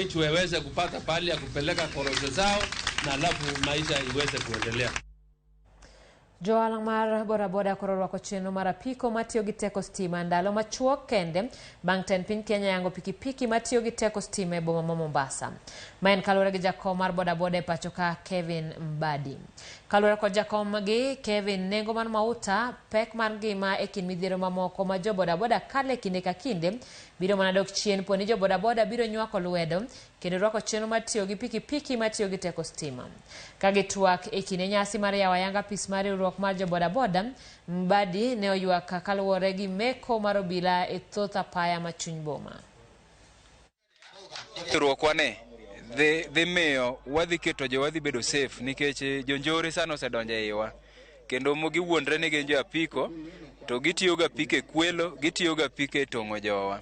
Waweze kupata pali ya kupeleka korosho zao na alafu maisha iweze kuendelea. Joalang mar bodaboda orwako chenro mar apiko matiyo gi teko stima ndalo machuok kende bang' ten piny Kenya yango pikipiki matiyo gi teko stima e boma ma Mombasa. Maen kalure gi jakom mar bodaboda e pacho ka Kevin Mbadi. Kalure kod jakom gi Kevin, nengo mar mauta, pek mar ngima e kind midhiero mamoko ma jo bodaboda kale kinde ka kinde biro mana dok chien poni jo bodaboda biro nywako lwedo kendo rwako chenro matiyo gi pikipiki matiyo gi teko stima. Kagitwak e kinde nyasi mar yawo ayanga pis mar riwruok mar jo bodaboda, Mbadi ne oywak kaluwore gi meko mar obila e thoth apaya ma chuny boma. Riwruokwane dhi miyo wadhi keto jowadhi bedo safe nikech jonjore sana osedonjo iwa kendo mogi wuondre ni gin jo apiko to gitiyo ga pike kwelo, gitiyo ga pike tongo jowa.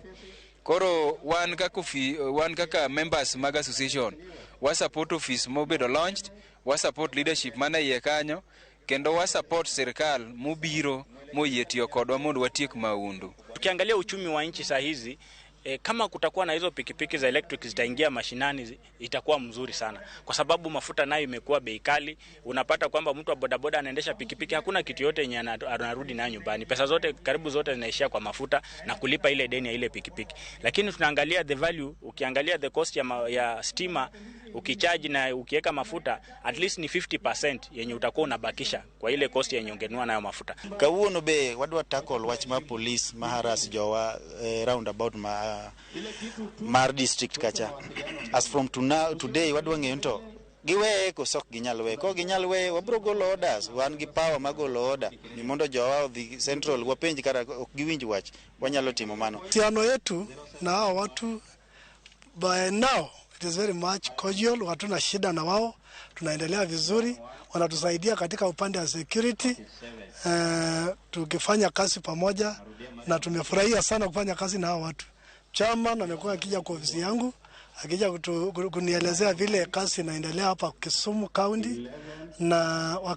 Koro wan kaka members mag association wa support office mobedo launched, wa support leadership mana iye kanyo kendo wa support serikal mobiro moyie tiyo kodwa mondo watiek maundu. Tukiangalia uchumi wa nchi saa hizi, kama kutakuwa na hizo pikipiki za electric zitaingia mashinani itakuwa mzuri sana, kwa sababu mafuta nayo imekuwa bei kali. Unapata kwamba mtu wa bodaboda anaendesha pikipiki, hakuna kitu yote yenye anarudi nayo nyumbani. Pesa zote karibu zote zinaishia kwa mafuta na kulipa ile deni ya ile pikipiki. Lakini tunaangalia the value, ukiangalia the cost ya stima, ukicharge na ukiweka mafuta, at least ni 50% yenye utakuwa unabakisha kwa ile cost yenye ungenunua nayo mafuta. Kawuono be wadwa tackle wach ma police maharas jowa roundabout mar district kacha. As from today wadwa ng'eyo to giwe kosok ginyal we, ko ginyal we wabro golo orders, wan gi power magolo order ni mondo jowa odhi central wapenji kara ok giwinj wach, wanyalo timo mano. Tiano yetu na hao watu by now it is very much cordial, watu na shida na wao, tunaendelea vizuri, wanatusaidia katika upande wa security, tukifanya kazi pamoja na tumefurahia sana kufanya kazi na hao watu. Chama na amekuwa akija kwa ofisi yangu, akija kunielezea vile kazi inaendelea hapa Kisumu County na